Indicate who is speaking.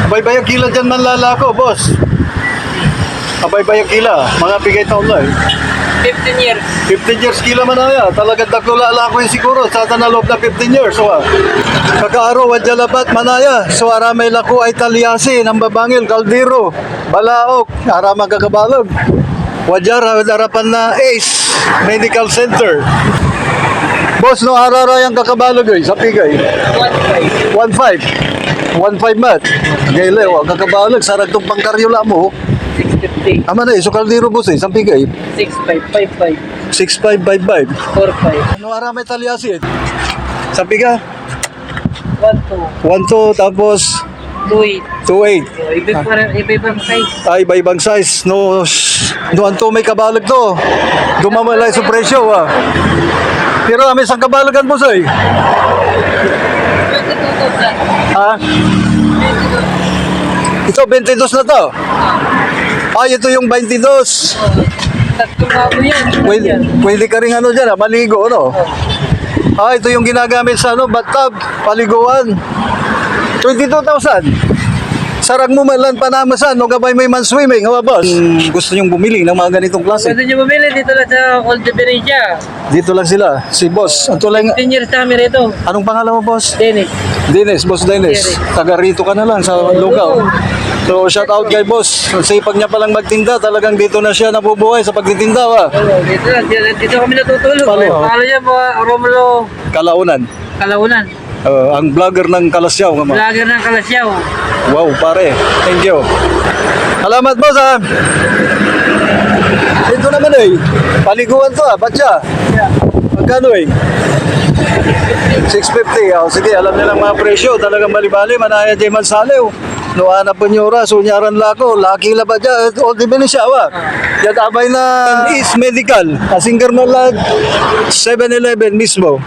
Speaker 1: Abay-bayang kila dyan man lalako, boss. Abay-bayang kila. Mga bigay taon na eh.
Speaker 2: 15 years.
Speaker 1: 15 years kila man na yan. Talagang dakula ko yung siguro. Sa na loob na 15 years. So, kakaaro, wadjalabat, manaya. So, aramay lako ay talyasi, nambabangil, kaldero, balaok, aramang kakabalog. Wadjara, harapan na ACE Medical Center. Boss, no harara yung kakabalog eh, sa pigay. 1.5. 1.5 mat. Gayle, kakabalog, sarag tong pangkaryula mo.
Speaker 2: 650.
Speaker 1: Ama na eh, so kaldero boss eh, sa pigay.
Speaker 2: 6555.
Speaker 1: 6555.
Speaker 2: 45.
Speaker 1: Ano aramay talyasi eh? Sa piga?
Speaker 2: 12.
Speaker 1: 1.2 tapos
Speaker 2: 28.
Speaker 1: 2.8.
Speaker 2: Iba-ibang size.
Speaker 1: Ay, iba-ibang size. No, doon to may kabalog to. Dumamalay sa presyo, ah. Pero may isang kabalogan mo, say.
Speaker 2: 22,000.
Speaker 1: Ha? Ito, 22 na to. Ay, ito yung 22.
Speaker 2: Tatlong bago yan.
Speaker 1: Pwede ka rin ano dyan, maligo, no? Ah, ito yung ginagamit sa ano, bathtub, paliguan. 22,000. Sarag mo malan panamasan, no gabay may man swimming, ha, boss? Gusto nyong bumili ng mga ganitong klase?
Speaker 2: Gusto nyo bumili dito lang sa Old Venetia.
Speaker 1: Dito lang sila, si boss. Ang tulay
Speaker 2: 10 years kami rito.
Speaker 1: Anong pangalan mo, boss?
Speaker 2: Dennis.
Speaker 1: Dennis, boss Dennis. Taga rito ka na lang sa lugaw. So, shout out kay boss. Kasi pag niya palang magtinda, talagang dito na siya nabubuhay sa pagtitinda, ha?
Speaker 2: Dito lang. Dito kami natutulog.
Speaker 1: Palo.
Speaker 2: Palo niya po, Romulo
Speaker 1: Kalaunan.
Speaker 2: Kalaunan.
Speaker 1: Ang vlogger ng Kalasyaw, nga ma.
Speaker 2: Vlogger ng Kalasyaw.
Speaker 1: Wow, pare. Thank you. Salamat, boss, ha? Ito naman, eh. Paliguan to, ha? Batya. Magkano, eh? 650. Oh, sige, alam nilang mga presyo. Talagang bali-bali. Manaya dyan man saliw. Nuana Punyura, Sunyaran Lako, Laki Labadya, all di siya, wa? Yan abay na East Medical. Asing Garmalag, 7-Eleven mismo.